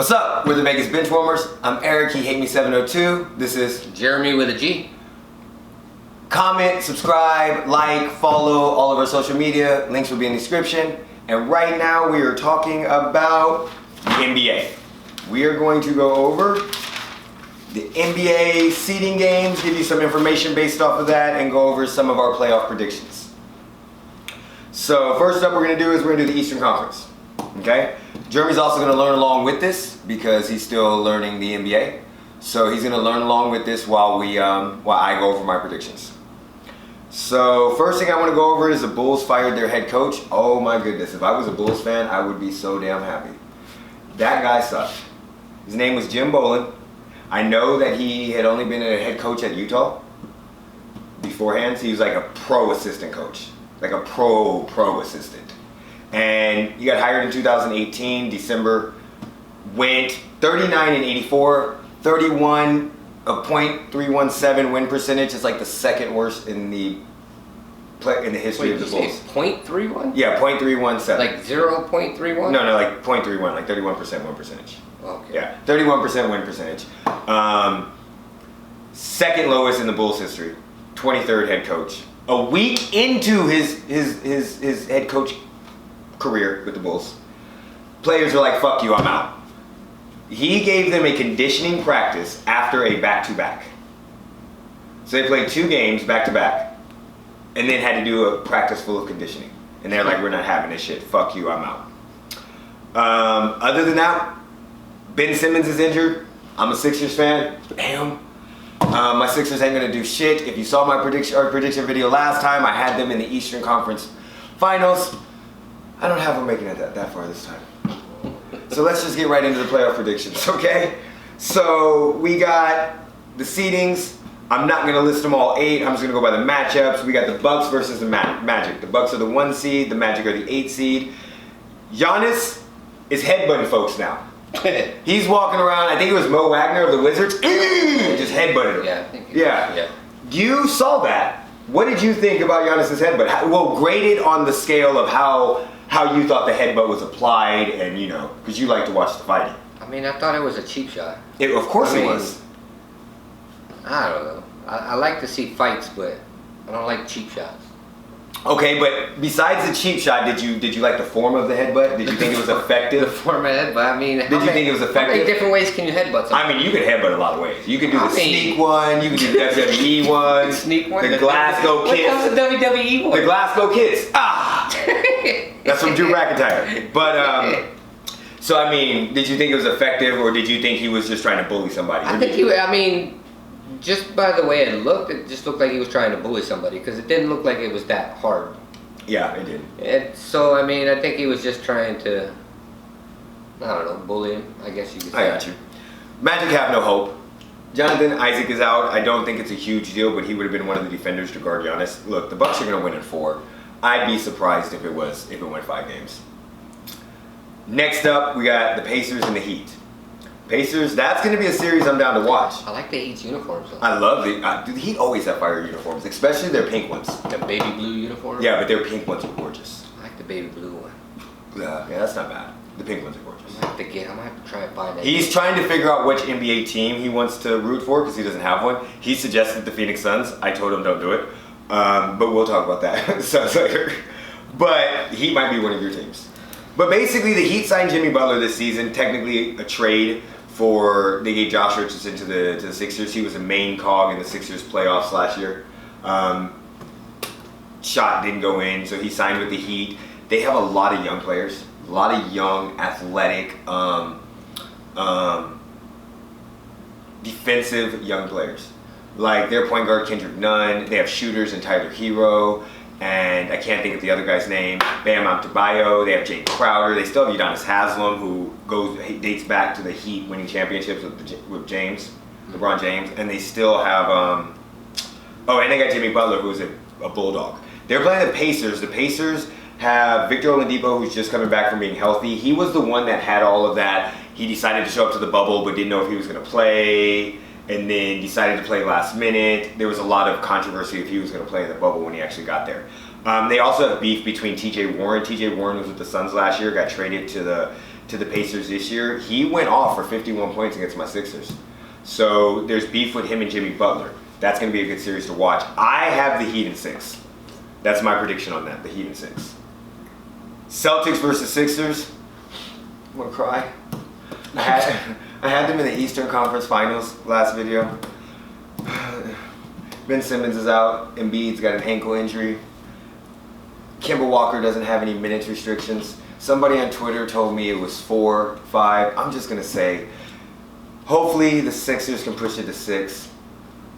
What's up? We're the Vegas Benchwarmers. I'm Eric, he hate me 702. This is Jeremy with a G. Comment, subscribe, like, follow all of our social media. Links will be in the description. And right now we are talking about the NBA. We are going to go over the NBA seeding games, give you some information based off of that, and go over some of our playoff predictions. So first up we're going to do the Eastern Conference. Okay? Geremy's also going to learn along with this because he's still learning the NBA. So he's going to learn along with this while I go over my predictions. So first thing I want to go over is the Bulls fired their head coach. Oh my goodness, if I was a Bulls fan, I would be so damn happy. That guy sucked. His name was Jim Boland. I know that he had only been a head coach at Utah beforehand. So he was like a pro assistant coach, like a pro assistant. And he got hired in 2018, December, went 39 and 84, 31, a .317 win percentage. It's like the second worst in the history of the Bulls. .31? Yeah, .317. Like 0.31? No, like .31, like 31% win percentage. Okay. Yeah, 31% win percentage. Second lowest in the Bulls history. 23rd head coach. A week into his head coach career with the Bulls, players are like, fuck you, I'm out. He gave them a conditioning practice after a back-to-back. So they played 2 games back-to-back and then had to do a practice full of conditioning. And they're like, we're not having this shit, fuck you, I'm out. Other than that, Ben Simmons is injured. I'm a Sixers fan. Damn. My Sixers ain't gonna do shit. If you saw my prediction video last time, I had them in the Eastern Conference Finals. I don't have them making it that far this time. So let's just get right into the playoff predictions, okay? So we got the seedings. I'm not gonna list them all 8. I'm just gonna go by the matchups. We got the Bucks versus the Magic. The Bucks are the 1 seed. The Magic are the 8 seed. Giannis is headbutting folks now. He's walking around. I think it was Mo Wagner of the Wizards. Just headbutted him. Yeah, I think yeah. You saw that. What did you think about Giannis's headbutt? Well, graded on the scale of how you thought the headbutt was applied, and because you like to watch the fighting. I mean, I thought it was a cheap shot. Of course it was. I don't know. I like to see fights, but I don't like cheap shots. Okay, but besides the cheap shot, did you like the form of the headbutt? Did you think it was effective? The form of headbutt. I mean, did you think it was effective? How many different ways can you headbutt something? I mean, you can headbutt a lot of ways. You can do the sneak one. You can do the WWE one. Sneak one. The Glasgow Kids. What comes the WWE one? The Glasgow Kids. Ah, that's from Drew McIntyre. But so I mean, did you think it was effective, or did you think he was just trying to bully somebody? I think I mean, just by the way it just looked like he was trying to bully somebody, because it didn't look like it was that hard. Yeah, it did. And so, I mean, I think he was just trying to, I don't know, bully him, I guess you could say. I got you. Magic have no hope. Jonathan Isaac is out. I don't think it's a huge deal, but he would have been one of the defenders to guard Giannis. Look, the Bucks are going to win in 4. I'd be surprised if it went 5 games. Next up, we got the Pacers and the Heat. Pacers, that's going to be a series I'm down to watch. I like the Heat's uniforms, though. I love the Heat always have fire uniforms, especially their pink ones. The baby blue uniform? Yeah, but their pink ones are gorgeous. I like the baby blue one. Yeah, that's not bad. The pink ones are gorgeous. I might have to try and find that. He's trying to figure out which NBA team he wants to root for because he doesn't have one. He suggested the Phoenix Suns. I told him don't do it. But we'll talk about that Suns later. But Heat might be one of your teams. But basically, the Heat signed Jimmy Butler this season, technically a trade. They gave Josh Richardson to the Sixers. He was a main cog in the Sixers playoffs last year. Shot didn't go in, so he signed with the Heat. They have a lot of young players, a lot of young, athletic, defensive young players. Like their point guard Kendrick Nunn. They have shooters in Tyler Hero. And I can't think of the other guy's name. Bam Adebayo. They have Jay Crowder. They still have Udonis Haslem, who dates back to the Heat winning championships with LeBron James. And they still have and they got Jimmy Butler, who's a bulldog. They're playing the Pacers. The Pacers have Victor Oladipo, who's just coming back from being healthy. He was the one that had all of that. He decided to show up to the bubble, but didn't know if he was going to play. And then decided to play last minute. There was a lot of controversy if he was going to play in the bubble when he actually got there. They also have beef between T.J. Warren. T.J. Warren was with the Suns last year, got traded to to the Pacers this year, he went off for 51 points against my Sixers. So there's beef with him and Jimmy Butler. That's going to be a good series to watch. I have the Heat in 6. That's my prediction on that, the Heat in 6. Celtics versus Sixers. I'm going to cry. I had them in the Eastern Conference Finals last video. Ben Simmons is out. Embiid's got an ankle injury. Kemba Walker doesn't have any minutes restrictions. Somebody on Twitter told me it was 4, 5. I'm just going to say, hopefully the Sixers can push it to 6.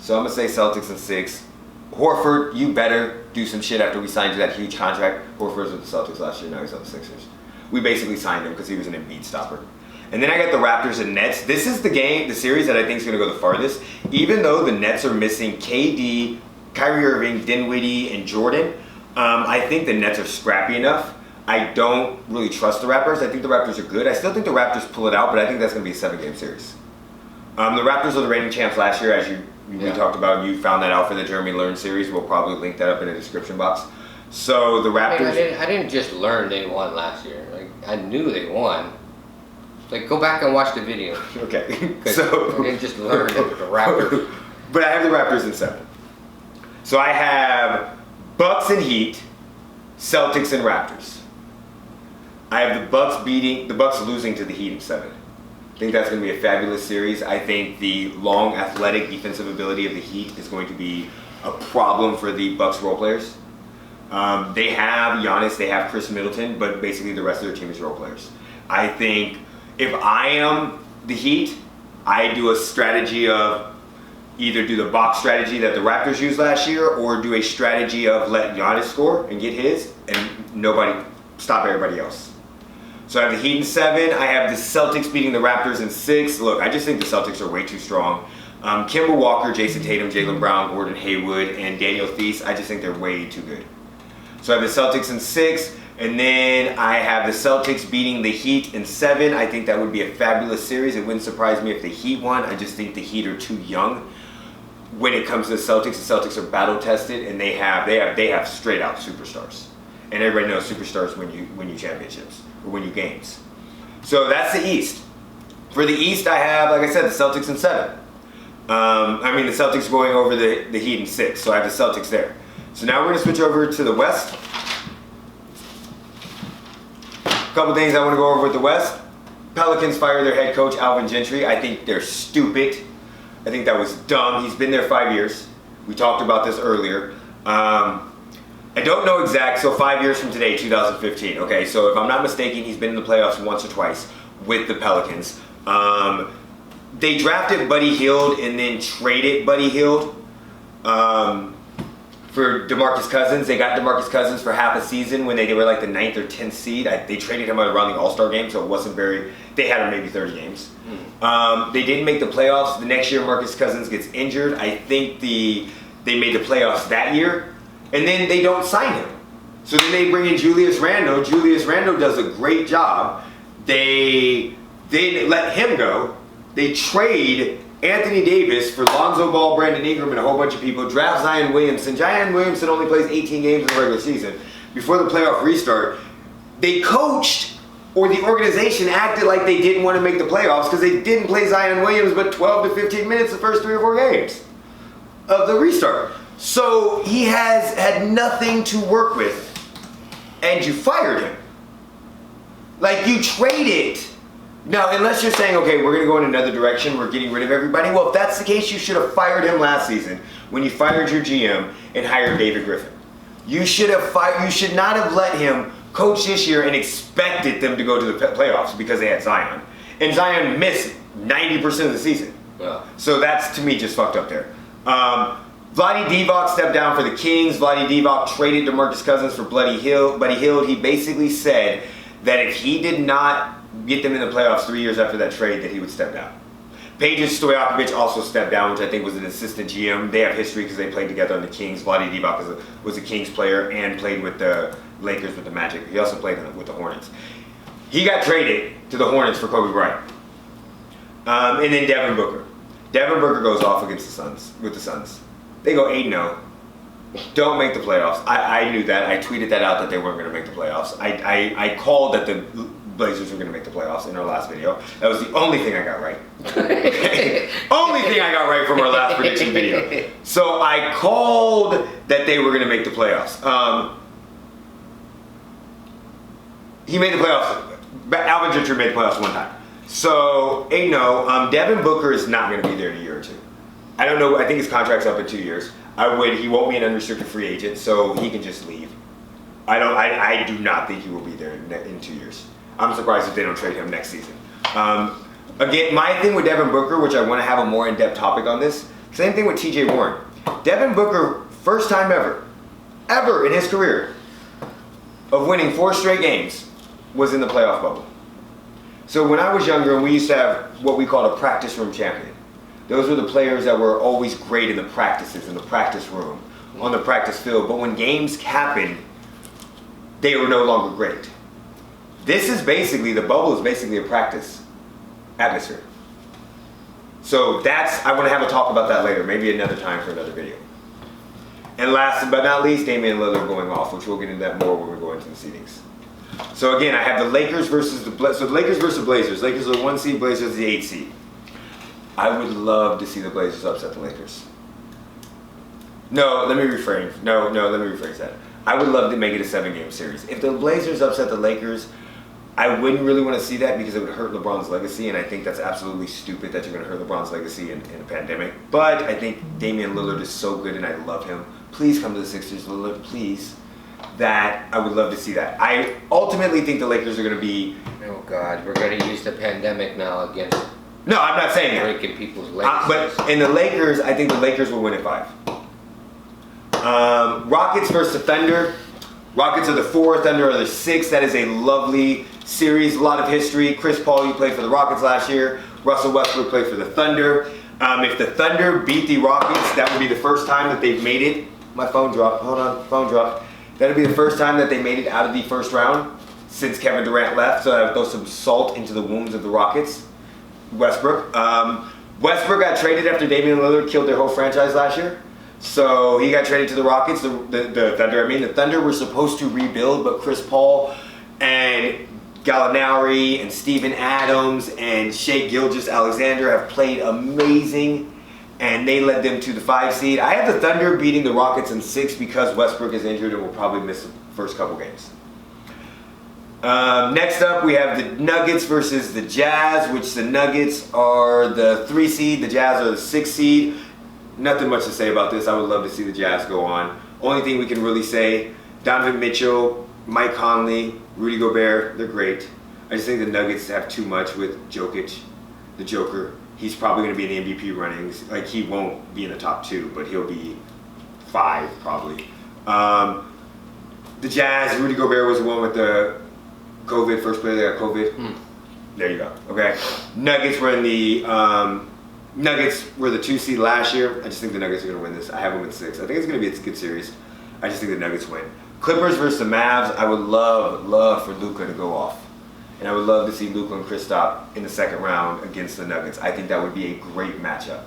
So I'm going to say Celtics in 6. Horford, you better do some shit after we signed you that huge contract. Horford was with the Celtics last year, now he's on the Sixers. We basically signed him because he was an Embiid stopper. And then I got the Raptors and Nets. This is the series that I think is going to go the farthest. Even though the Nets are missing KD, Kyrie Irving, Dinwiddie, and Jordan, I think the Nets are scrappy enough. I don't really trust the Raptors. I think the Raptors are good. I still think the Raptors pull it out, but I think that's going to be a 7-game series. The Raptors are the reigning champs last year, as we talked about. You found that out for the Geremy Learn series. We'll probably link that up in the description box. So the Raptors... I didn't just learn they won last year. Like, I knew they won. Like, go back and watch the video. Okay. So I didn't just learn that the Raptors... But I have the Raptors in 7. So I have Bucks and Heat, Celtics and Raptors. I have the Bucks losing to the Heat in 7. I think that's going to be a fabulous series. I think the long, athletic, defensive ability of the Heat is going to be a problem for the Bucks role players. They have Giannis, they have Chris Middleton, but basically the rest of their team is role players. I think if I am the Heat, I do a strategy of either do the box strategy that the Raptors used last year, or do a strategy of let Giannis score and get his, and nobody stop everybody else. So I have the Heat in 7. I have the Celtics beating the Raptors in 6. Look, I just think the Celtics are way too strong. Kemba Walker, Jason Tatum, Jaylen Brown, Gordon Hayward, and Daniel Theis, I just think they're way too good. So I have the Celtics in 6, and then I have the Celtics beating the Heat in 7. I think that would be a fabulous series. It wouldn't surprise me if the Heat won. I just think the Heat are too young. When it comes to the Celtics are battle tested, and they have straight out superstars. And everybody knows superstars win you championships. Or win you games. So that's the East. For the East, I have, like I said, the Celtics in 7. The Celtics going over the Heat in 6. So I have the Celtics there. So now we're going to switch over to the West. A couple things I want to go over with the West. Pelicans fire their head coach, Alvin Gentry. I think they're stupid. I think that was dumb. He's been there 5 years. We talked about this earlier. I don't know so 5 years from today, 2015. Okay, so if I'm not mistaken, he's been in the playoffs once or twice with the Pelicans. They drafted Buddy Hield and then traded Buddy Hield for DeMarcus Cousins. They got DeMarcus Cousins for half a season when they were like the 9th or 10th seed. They traded him around the All-Star game, so it wasn't they had him maybe 30 games. They didn't make the playoffs. The next year, Marcus Cousins gets injured. I think they made the playoffs that year. And then they don't sign him. So then they bring in Julius Randle. Julius Randle does a great job. They let him go. They trade Anthony Davis for Lonzo Ball, Brandon Ingram, and a whole bunch of people. Draft Zion Williamson. Zion Williamson only plays 18 games in the regular season. Before the playoff restart, they coached, or the organization acted like they didn't want to make the playoffs because they didn't play Zion Williams but 12 to 15 minutes the first 3 or 4 games of the restart. So he has had nothing to work with, and you fired him. Like, you traded. Now, unless you're saying, okay, we're going to go in another direction, we're getting rid of everybody. Well, if that's the case, you should have fired him last season when you fired your GM and hired David Griffin. You should not have let him coach this year and expected them to go to the playoffs because they had Zion. And Zion missed 90% of the season. Yeah. So that's, to me, just fucked up there. Vlade Divac stepped down for the Kings. Vlade Divac traded DeMarcus Cousins for Buddy Hield. He basically said that if he did not get them in the playoffs 3 years after that trade, that he would step down. Peja Stojakovic also stepped down, which I think was an assistant GM. They have history because they played together on the Kings. Vlade Divac was a Kings player and played with the Lakers with the Magic. He also played with the Hornets. He got traded to the Hornets for Kobe Bryant. And then Devin Booker. Devin Booker goes off against the Suns. They go 8-0. Don't make the playoffs. I knew that. I tweeted that out that they weren't going to make the playoffs. I called that Blazers were going to make the playoffs in our last video. That was the only thing I got right. Okay? Only thing I got right from our last prediction video. So I called that they were going to make the playoffs. He made the playoffs. Alvin Gentry made the playoffs one time. So 8-0. Devin Booker is not going to be there in a year or two. I don't know. I think his contract's up in 2 years. He won't be an unrestricted free agent, so he can just leave. I do not think he will be there in 2 years. I'm surprised if they don't trade him next season. Again, my thing with Devin Booker, which I want to have a more in-depth topic on this, same thing with TJ Warren. Devin Booker, first time ever in his career, of winning 4 straight games, was in the playoff bubble. So when I was younger, we used to have what we called a practice room champion. Those were the players that were always great in the practices, in the practice room, on the practice field. But when games happened, they were no longer great. This is basically, the bubble is basically a practice atmosphere. So I want to have a talk about that later, maybe another time for another video. And last but not least, Damian Lillard going off, which we'll get into that more when we go into the seedings. So again, I have the Lakers versus the Lakers versus the Blazers. Lakers are the 1 seed, Blazers are the 8 seed. I would love to see the Blazers upset the Lakers. No, let me rephrase that. I would love to make it a 7-game series. If the Blazers upset the Lakers, I wouldn't really want to see that because it would hurt LeBron's legacy, and I think that's absolutely stupid that you're going to hurt LeBron's legacy in a pandemic. But I think Damian Lillard is so good, and I love him. Please come to the Sixers, Lillard, please. That I would love to see that. I ultimately think the Lakers are going to be... Oh, God, we're going to use the pandemic now against... No, I'm not saying that. Breaking people's legs. But in the Lakers, I think the Lakers will win at 5. Rockets versus the Thunder. Rockets are the 4, Thunder are the 6. That is a lovely series, a lot of history. Chris Paul, you played for the Rockets last year. Russell Westbrook played for the Thunder. If the Thunder beat the Rockets, that would be the first time that they've made it. My phone dropped. Hold on, phone dropped. That would be the first time that they made it out of the first round since Kevin Durant left. So I would throw some salt into the wounds of the Rockets. Westbrook. Westbrook got traded after Damian Lillard killed their whole franchise last year. So he got traded to the Rockets, the Thunder. The Thunder were supposed to rebuild, but Chris Paul and Gallinari and Steven Adams and Shai Gilgeous-Alexander have played amazing, and they led them to the 5 seed. I have the Thunder beating the Rockets in 6 because Westbrook is injured and will probably miss the first couple games. Next up, we have the Nuggets versus the Jazz, which the Nuggets are the 3 seed, the Jazz are the 6 seed. Nothing much to say about this. I would love to see the Jazz go on. Only thing we can really say, Donovan Mitchell, Mike Conley, Rudy Gobert, they're great. I just think the Nuggets have too much with Jokic, the Joker. He's probably going to be in the MVP runnings. Like, he won't be in the top 2, but he'll be 5 probably. The Jazz, Rudy Gobert was the one with the COVID, first player that got COVID. There you go. Okay. Nuggets were the 2 seed last year. I just think the Nuggets are going to win this. I have them in 6. I think it's going to be a good series. I just think the Nuggets win. Clippers versus the Mavs. I would love for Luka to go off. And I would love to see Luka and Kristaps in the second round against the Nuggets. I think that would be a great matchup.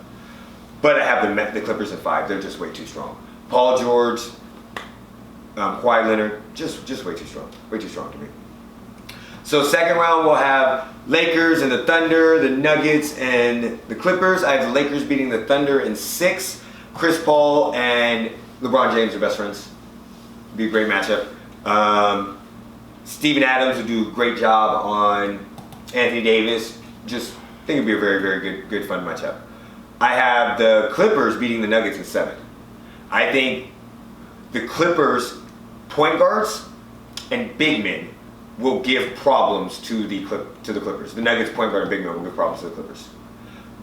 But I have the Clippers at 5. They're just way too strong. Paul George, Kawhi Leonard, just way too strong. Way too strong to me. So second round we'll have Lakers and the Thunder, the Nuggets and the Clippers. I have the Lakers beating the Thunder in 6. Chris Paul and LeBron James are best friends. Be a great matchup. Steven Adams would do a great job on Anthony Davis. Just think it'd be a very, very good fun matchup. I have the Clippers beating the Nuggets in 7. I think the Clippers point guards and big men will give problems to the Clippers. The Nuggets point guard and big men will give problems to the Clippers.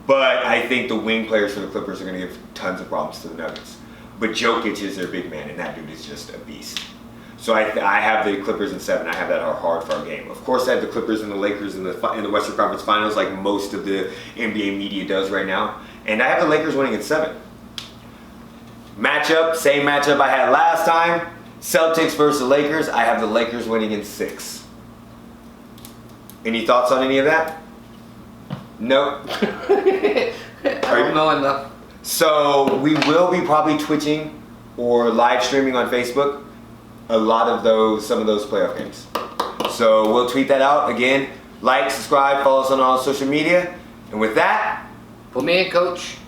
But I think the wing players for the Clippers are going to give tons of problems to the Nuggets. But Jokic is their big man, and that dude is just a beast. So I have the Clippers in 7. I have that hard for our game. Of course, I have the Clippers and the Lakers in the Western Conference Finals, like most of the NBA media does right now. And I have the Lakers winning in 7. Matchup, same matchup I had last time. Celtics versus the Lakers. I have the Lakers winning in 6. Any thoughts on any of that? Nope. I don't know enough. So we will be probably twitching or live streaming on Facebook some of those playoff games. So we'll tweet that out again. Like, subscribe, follow us on all social media. And with that, Put me in, coach.